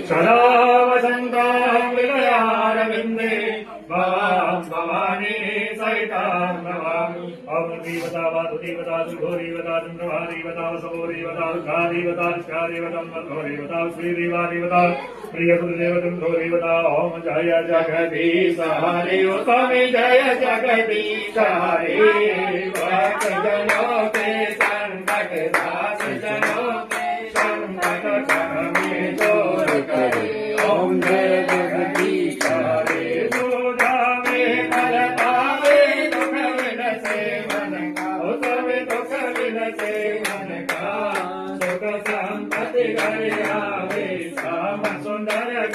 सदा वसन्तां विलयारविन्दे भवानी सहितां नमामि। ॐ देवता वातु देवता सुघोरीवता चन्द्रभारीवता वसवोरीवता रुद्रारीवता ऋष्यारीवतं मध्वरीवता श्रीदेवारीवता प्रियगुरुदेवचन्द्रोरीवता। ॐ जय जगदीश हरि स्वामी जय जगदीश हरि। भक्तजनों के संकट दास जनों के संकट हमें दूर करे। ॐ जय जगदीश हरि। सुधामे फल पावे दुख विनसे मन का। सब दुख विनसे मन का। सुख संपत्ति घर आवे। श्याम सुंदर